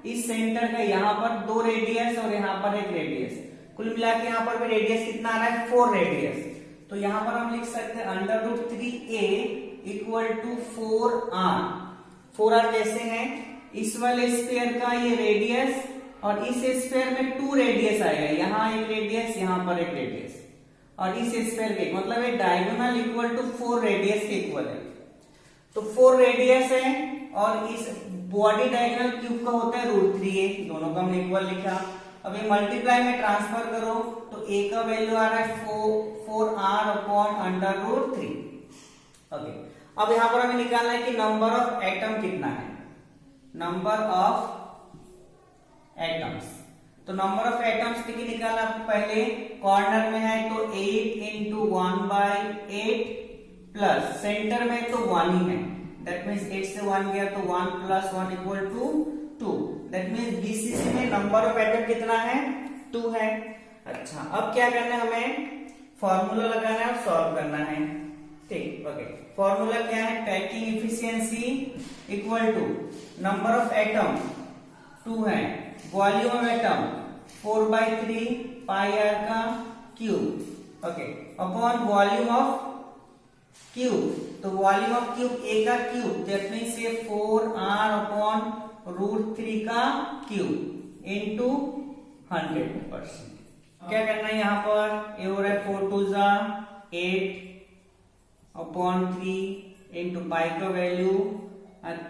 इस सेंटर का, यहाँ पर 2 रेडियस और यहाँ पर एक रेडियस, कुल मिला के यहाँ पर भी रेडियस कितना आ रहा है 4 रेडियस। तो यहाँ पर हम लिख सकते हैं √3a equal to 4r। 4r कैसे है, इस वाले स्फीयर का ये रेडियस और इस स्फीयर में 2 रेडियस आएगा, यहाँ एक रेडियस यहाँ पर एक रेडियस और इस स्फीयर के मतलब ये डायगोनल इक्वल टू 4 रेडियस के इक्वल है। तो 4 रेडियस है और इस बॉडी डायगोनल क्यूब का होता है √3a, दोनों का हमने इक्वल लिखा। अब ये मल्टीप्लाई में ट्रांसफर करो तो a का वैल्यू आ रहा है 4r अपॉन √3। ओके, अब यहां पर हमें निकालना है कि नंबर ऑफ एटम कितना है, नंबर ऑफ एटम्स। तो नंबर ऑफ एटम्स देखिए निकालना आपको, पहले कॉर्नर में है तो 8 इंटू 1/8 प्लस सेंटर में तो 1 ही है, दैट मीन्स 8 से 1 गया तो 1 plus 1 equal to 2। That means BCC में नंबर ऑफ एटम कितना है 2 है। अच्छा, अब क्या करना है, हमें फॉर्मूला लगाना है और सॉल्व करना है। ठीक, ओके। फॉर्मूला क्या है? Packing efficiency equal to number of atom 2 है, volume of atom 4/3 pi r का cube, okay, upon volume of cube. तो वॉल्यूम ऑफ क्यूब ए का क्यूब, दैट मीन्स ये 4r अपॉन √3 का क्यूब इनटू 100%। क्या करना है यहाँ पर? ये हो रहा है 4 2 जा 8 अपॉन 3 इंटू पाई का वैल्यू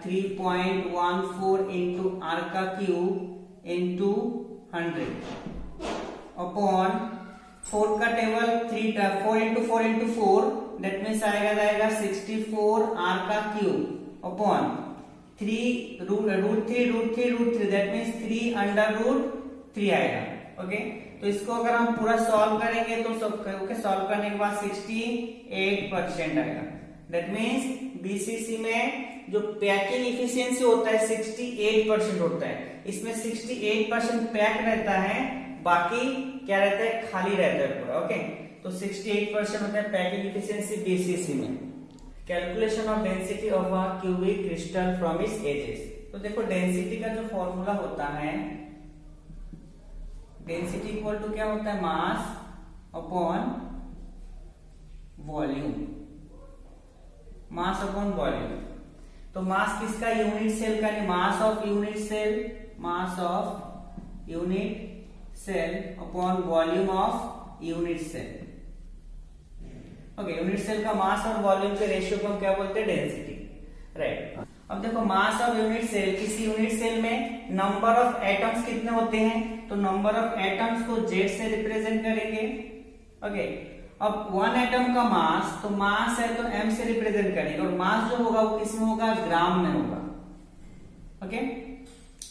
3.14 इंटू आर का क्यूब इंटू 100 अपॉन 4 का table 4 into 4 into 4, that means जाएगा 64 आर का cube upon 3 √3 that means 3 under √3 आएगा, ओके। तो इसको अगर हम पूरा सॉल्व करेंगे तो सॉल्व करने के बाद 68% आएगा। दैट मीन्स बीसीसी में जो पैकिंग इफिशियंसी होता है 68% होता है, इसमें 68% पैक रहता है, बाकी क्या रहता है? खाली रहता है पूरा, ओके। तो 68% होता है पैकिंग इफिशियंसी बीसीसी में। Calculation of density of a cubic crystal from its edges. तो देखो डेंसिटी का जो फॉर्मूला होता है, डेंसिटी इक्वल टू क्या होता है? Mass upon volume, mass upon volume. तो मास किसका? यूनिट सेल का, mass of unit cell, mass of unit cell upon volume of unit cell, okay. Unit cell का मास और वॉल्यूम के रेशियो को हम क्या बोलते हैं? Density, right. अब देखो मास ऑफ यूनिट सेल, किसी यूनिट सेल में नंबर ऑफ एटम्स कितने होते हैं? तो नंबर ऑफ एटम्स को Z से रिप्रेजेंट करेंगे, ओके। अब 1 एटम का मास, तो मास है तो M से रिप्रेजेंट करेंगे, और मास जो होगा वो किसमें होगा? ग्राम में होगा, okay.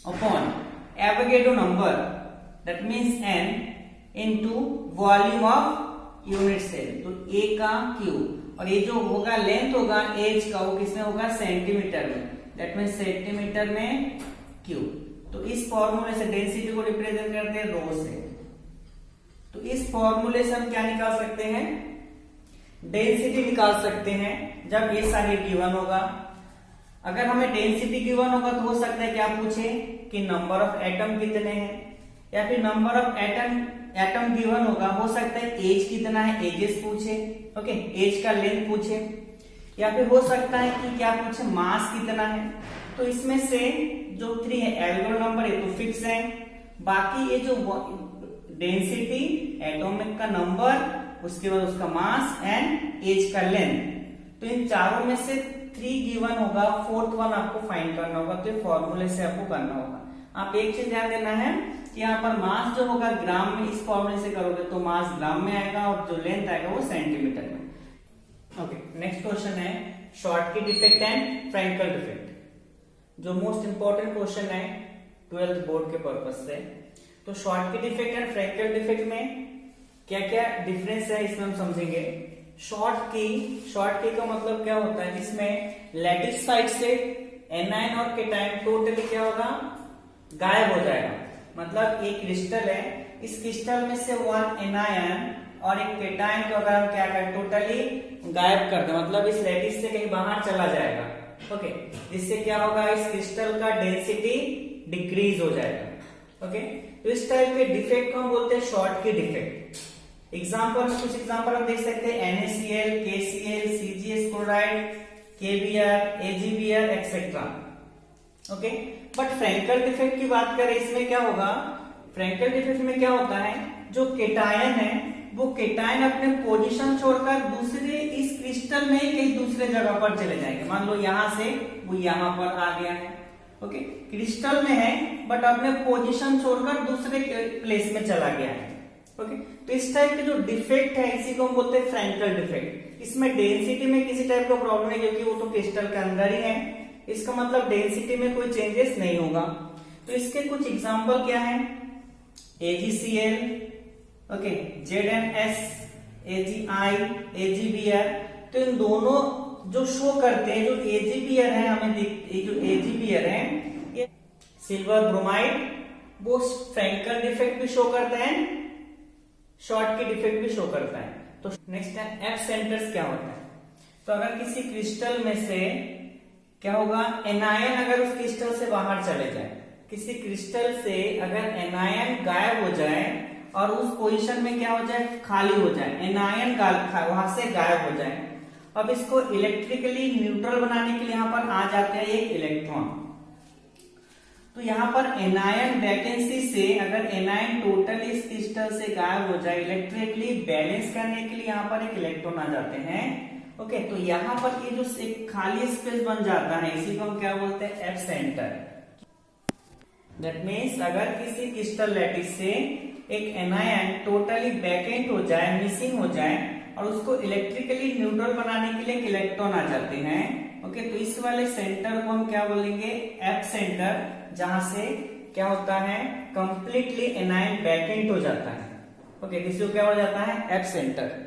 Upon Avogadro number, that means N into volume of unit cell, तो A का क्यूब, और ये जो होगा लेंथ होगा एज का, वो किसमें होगा? सेंटीमीटर में, दैट मीन्स सेंटीमीटर में क्यूब। तो इस फॉर्मूले से डेंसिटी को रिप्रेजेंट करते हैं रो से। तो इस फॉर्मूले से हम क्या निकाल सकते हैं? डेंसिटी निकाल सकते हैं जब ये सारे गिवन होगा। अगर हमें डेंसिटी गिवन होगा तो हो सकता है क्या पूछे कि नंबर ऑफ एटम कितने हैं, या फिर नंबर ऑफ एटम गिवन होगा, हो सकता है एज कितना है, एजेस पूछे, ओके, एज का लेंथ पूछे, या फिर हो सकता है कि क्या पूछे? मास कितना है। तो इसमें से जो 3 है एवोगैड्रो नंबर, ये तो फिक्स है, बाकी ये जो डेंसिटी, एटॉमिक का नंबर, उसके बाद उसका मास एंड एज का लेंथ, तो इन चारों में से 3 गिवन होगा, 4th वन आपको फाइंड करना होगा। तो फॉर्मूले से आपको करना होगा। आप एक चीज ध्यान देना है कि यहाँ पर मास जो होगा ग्राम में, इस फॉर्मूले से करोगे तो मास ग्राम में आएगा, और जो लेंथ आएगा वो सेंटीमीटर में, ओके। नेक्स्ट क्वेश्चन है Schottky defect and Frenkel defect, जो मोस्ट इंपॉर्टेंट क्वेश्चन है 12th बोर्ड के पर्पज से। तो Schottky defect and Frenkel defect में क्या क्या डिफरेंस है इसमें हम समझेंगे। शॉर्ट की का मतलब क्या होता है? जिसमें लैटिस साइड से एनायन और केटायन टोटली क्या होगा? गायब हो जाएगा। मतलब एक क्रिस्टल है, इस क्रिस्टल में से 1 एनायन और एक केटायन को अगर हम क्या करें? टोटली गायब कर दें, मतलब इस लैटिस से कहीं बाहर चला जाएगा, ओके। जिससे क्या होगा? इस क्रिस्टल का डेंसिटी डिक्रीज हो जाएगा, ओके। तो इस टाइप के डिफेक्ट को हम बोलते हैं शॉर्ट की डिफेक्ट। एग्जाम्पल में कुछ एग्जाम्पल हम देख सकते हैं NaCl, KCl, CgS chloride, KBr, AgBr etcetera, okay. But Frenkel defect की बात करें, इसमें क्या होगा? फ्रैंकल डिफेक्ट में क्या होता है? जो केटायन है वो केटायन अपने पोजीशन छोड़कर दूसरे इस क्रिस्टल में कहीं दूसरे जगह पर चले जाएंगे। मान लो यहां से वो यहां पर आ गया है, ओके। क्रिस्टल में है बट अपने पोजीशन छोड़कर दूसरे प्लेस में चला गया है, ओके। तो इस टाइप के जो डिफेक्ट है इसी को हम बोलते हैं फ्रैंकल डिफेक्ट। इसमें डेंसिटी में किसी टाइप का प्रॉब्लम है क्योंकि वो तो क्रिस्टल के अंदर ही है, इसका मतलब डेंसिटी में कोई चेंजेस नहीं होगा। तो इसके कुछ एग्जांपल क्या है? AgCl, okay, ZnS, AgI, AgBr। तो इन दोनों जो शो करते हैं, जो AgBr है, हमें ये जो AgBr है ये सिल्वर ब्रोमाइड, वो फ्रैंकल डिफेक्ट भी शो करता है, शॉर्ट की डिफेक्ट भी शो करता है। तो नेक्स्ट है एफ सेंटर्स क्या होता है? तो अगर किसी क्रिस्टल में से क्या होगा, एनायन अगर उस क्रिस्टल से बाहर चले जाए, किसी क्रिस्टल से अगर एनायन गायब हो जाए और उस पोजीशन में क्या हो जाए, खाली हो जाए, एनायन वहां से गायब हो जाए। अब इसको इलेक्ट्रिकली न्यूट्रल बनाने के लिए यहां पर आ जाते हैं एक इलेक्ट्रॉन। तो यहाँ पर एनायन वैकेंसी से अगर एनायन टोटली इस क्रिस्टल से गायब हो जाए, इलेक्ट्रिकली बैलेंस करने के लिए यहाँ पर एक इलेक्ट्रॉन आ जाते हैं। ओके, तो यहाँ पर ये जो एक खाली स्पेस बन जाता है, इसी को हम क्या बोलते हैं, एफ सेंटर। दैट मीन्स अगर किसी क्रिस्टल लैटिस से एक एनायन टोटली वैकेंट हो जाए, मिसिंग हो जाए, और उसको इलेक्ट्रिकली न्यूट्रल बनाने के लिए एक इलेक्ट्रॉन आ जाते हैं। ओके, तो इस वाले सेंटर को हम क्या बोलेंगे, एफ सेंटर, जहां से क्या होता है, कंप्लीटली एनायन वैकेंट हो जाता है। ओके, इसको क्या हो जाता है, एफ सेंटर।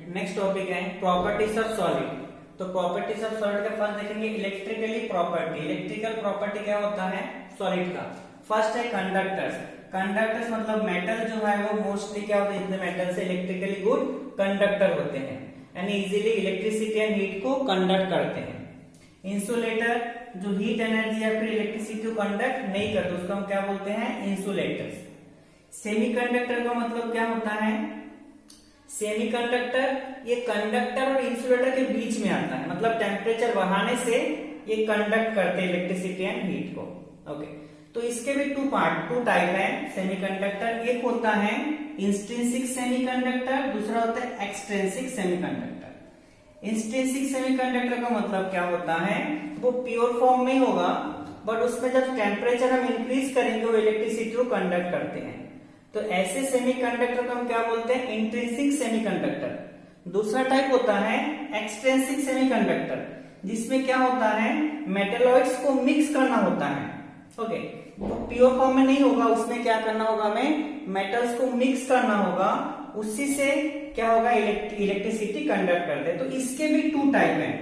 नेक्स्ट टॉपिक है प्रॉपर्टीज ऑफ सॉलिड। तो प्रॉपर्टीज ऑफ सॉलिड का फर्स्ट देखेंगे, इलेक्ट्रिकली प्रॉपर्टी। इलेक्ट्रिकल प्रॉपर्टी क्या होता है सॉलिड का, फर्स्ट है कंडक्टर्स। कंडक्टर्स मतलब मेटल जो है वो मोस्टली क्या होते हैं, मेटल से इलेक्ट्रिकली गुड कंडक्टर होते हैं, यानी इजीली इलेक्ट्रिसिटी एंड हीट को कंडक्ट करते हैं। इंसुलेटर जो हीट एनर्जी या फिर इलेक्ट्रिसिटी को कंडक्ट नहीं करते, उसको हम क्या बोलते हैं, इंसुलेटर्स। सेमीकंडक्टर का मतलब क्या होता है, सेमीकंडक्टर ये कंडक्टर और इंसुलेटर के बीच में आता है, मतलब टेम्परेचर बढ़ाने से ये कंडक्ट करते हैं इलेक्ट्रिसिटी एंड हीट को। ओके, तो इसके भी टू टाइप है सेमीकंडक्टर। एक होता है इंट्रिंसिक सेमीकंडक्टर, दूसरा होता है एक्सट्रिंसिक सेमीकंडक्टर। इंट्रिंसिक सेमीकंडक्टर का मतलब क्या होता है, वो प्योर फॉर्म में होगा, बट उसमें जब टेम्परेचर हम इंक्रीज करेंगे वो इलेक्ट्रिसिटी को कंडक्ट करते हैं। तो ऐसे सेमीकंडक्टर को हम क्या बोलते हैं, इंट्रिंसिक सेमीकंडक्टर। दूसरा टाइप होता है एक्सट्रिंसिक सेमीकंडक्टर, जिसमें क्या होता है, मेटलॉइड्स को मिक्स करना होता है। ओके, तो प्योर फॉर्म में नहीं होगा, उसमें क्या करना होगा, हमें मेटल्स को मिक्स करना होगा, उसी से क्या होगा, इलेक्ट्रिसिटी कंडक्ट करते हैं। तो इसके भी टू टाइप है,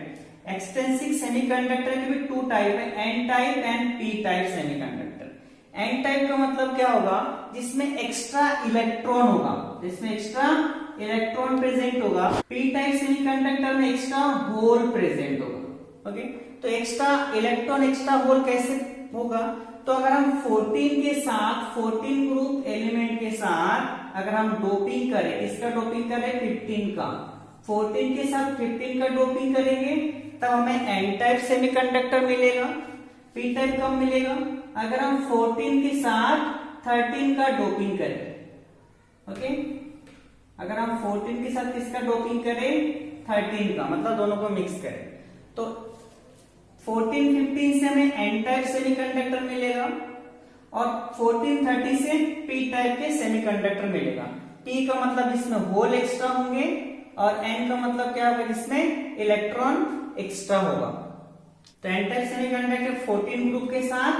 एक्सट्रिंसिक सेमीकंडक्टर के भी टू टाइप है, N type and P type semiconductor. N type का मतलब क्या होगा, जिसमें एक्स्ट्रा इलेक्ट्रॉन होगा, जिसमें एक्स्ट्रा इलेक्ट्रॉन प्रेजेंट होगा। पी टाइप सेमीकंडक्टर में एक्स्ट्रा होल प्रेजेंट होगा। ओके, तो एक्स्ट्रा इलेक्ट्रॉन एक्स्ट्रा होल कैसे होगा, तो अगर हम 14 के साथ 14 ग्रुप एलिमेंट के साथ अगर हम डोपिंग करें, इसका डोपिंग करें 15 का, 14 के साथ 15 का डोपिंग करेंगे, तब हमें एन टाइप सेमीकंडक्टर मिलेगा। पी टाइप कब मिलेगा, अगर हम 14 के साथ 13 का डोपिंग करें। ओके, अगर हम 14 के साथ किसका डोपिंग करें, 13 का, मतलब दोनों को मिक्स करें, तो 14-15 से हमें एन टाइप सेमीकंडक्टर मिलेगा और 14-30 से पी टाइप के सेमीकंडक्टर मिलेगा। पी का मतलब इसमें होल एक्स्ट्रा होंगे और एन का मतलब क्या होगा, जिसमें इलेक्ट्रॉन एक्स्ट्रा होगा। तो एन टाइप सेमीकंडक्टर 14 ग्रुप के साथ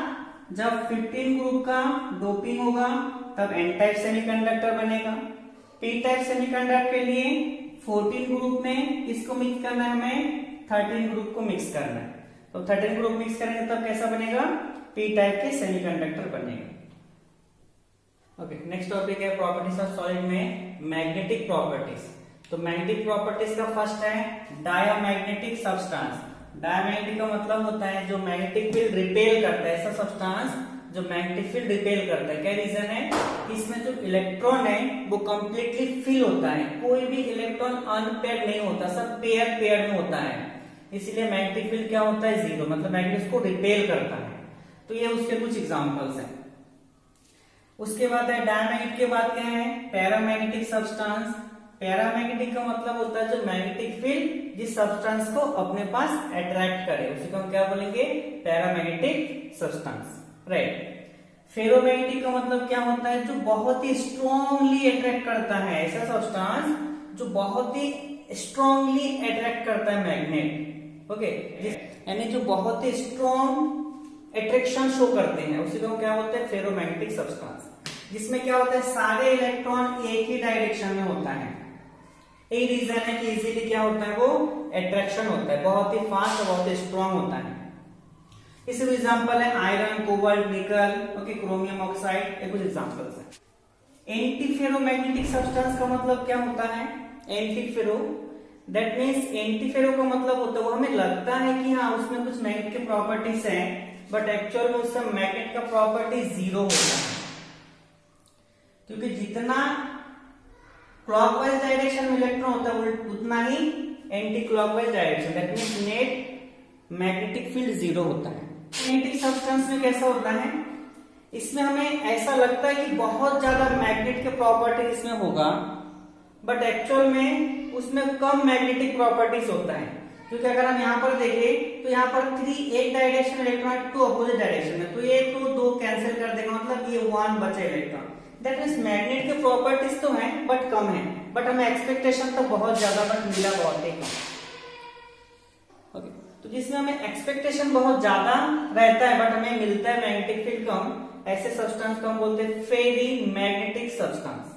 जब 15 ग्रुप का डोपिंग होगा तब एन टाइप सेमीकंडक्टर बनेगा। पी टाइप सेमीकंडक्टर के लिए 14 ग्रुप में किसको मिक्स करना है, हमें 13 ग्रुप को मिक्स करना है। तो 13 ग्रुप मिक्स करेंगे तब कैसा बनेगा, पी टाइप के सेमीकंडक्टर बनेगा। ओके, नेक्स्ट टॉपिक है प्रॉपर्टीज ऑफ सॉलिड में मैग्नेटिक प्रॉपर्टीज। तो मैग्नेटिक प्रॉपर्टीज का फर्स्ट है डायमैग्नेटिक सब्सटेंस। डायमैग्नेटिक का मतलब होता है जो मैग्नेटिक फील्ड रिपेल करता है, ऐसा सब्सटेंस जो मैग्नेटिक फील्ड रिपेल करता है। क्या रीजन है कि इसमें जो इलेक्ट्रॉन है वो कंप्लीटली फिल होता है, कोई भी इलेक्ट्रॉन अनपेयर्ड नहीं होता, सब पेयर में होता है, इसलिए मैग्नेटिक फील्ड क्या होता है, जीरो, मतलब मैग्नेट को रिपेल करता है। तो ये उसके कुछ एग्जांपल्स हैं। उसके बाद है डायमैग्नेटिक के बाद क्या है, पैरामैग्नेटिक सब्सटेंस। पैरामैग्नेटिक का मतलब होता है जो मैग्नेटिक फील्ड जिस सब्सटेंस को अपने पास अट्रैक्ट करे, उसी को हम क्या बोलेंगे, पैरामैग्नेटिक सब्सटेंस, राइट। फेरोमैग्नेटिक का मतलब क्या होता है, जो बहुत ही स्ट्रांगली अट्रैक्ट करता है, ऐसा सब्सटेंस जो बहुत ही स्ट्रांगली अट्रैक्ट करता है मैग्नेट। ओके, यानी जो बहुत ही स्ट्रॉन्ग अट्रैक्शन शो करते हैं, उसी को हम क्या बोलते हैं, फेरोमैग्नेटिक सब्सटेंस। जिसमें क्या होता है, सारे इलेक्ट्रॉन एक ही डायरेक्शन में होता है। यही रीजन है कि इजीली क्या होता है, वो अट्रैक्शन होता है, बहुत ही फास्ट और बहुत ही स्ट्रॉन्ग होता है। इसके एग्जांपल है आयरन, कोबाल्ट, निकल, ओके, क्रोमियम ऑक्साइड, ये कुछ एग्जांपल्स हैं। एंटी फेरोमैग्नेटिक सब्सटेंस का मतलब क्या होता है, anti ferro, that means anti ferro का मतलब होता है वो हमें लगता है कि हाँ उसमें कुछ मैग्नेट के प्रॉपर्टीज हैं, बट एक्चुअल में उसका मैग्नेट का प्रॉपर्टी 0 होता है, क्योंकि जितना क्लॉकवाइज डायरेक्शन में इलेक्ट्रॉन होता है उतना ही anti clockwise direction, that means net magnetic field 0 होता है। मैग्नेटिक सब्सटेंस में कैसा होता है, इसमें हमें ऐसा लगता है कि बहुत ज्यादा मैग्नेट के प्रॉपर्टी इसमें होगा, बट एक्चुअल में उसमें कम मैग्नेटिक प्रॉपर्टीज होता है, क्योंकि अगर हम यहाँ पर देखें तो यहाँ पर 3 एक डायरेक्शन इलेक्ट्रॉन 2 अपोजिट डायरेक्शन में, तो ये तो 2 कैंसिल कर देगा, मतलब ये 1 बचे इलेक्ट्रॉन। दैट मीन्स मैग्नेट के प्रॉपर्टीज तो हैं बट कम है, बट हमें एक्सपेक्टेशन तो बहुत ज्यादा बट मिला बहुत ही कम। ओके, तो जिसमें हमें एक्सपेक्टेशन बहुत ज्यादा रहता है बट हमें मिलता है मैग्नेटिक फील्ड कम, ऐसे सब्सटेंस को हम बोलते हैं फेरी मैग्नेटिक सब्सटेंस।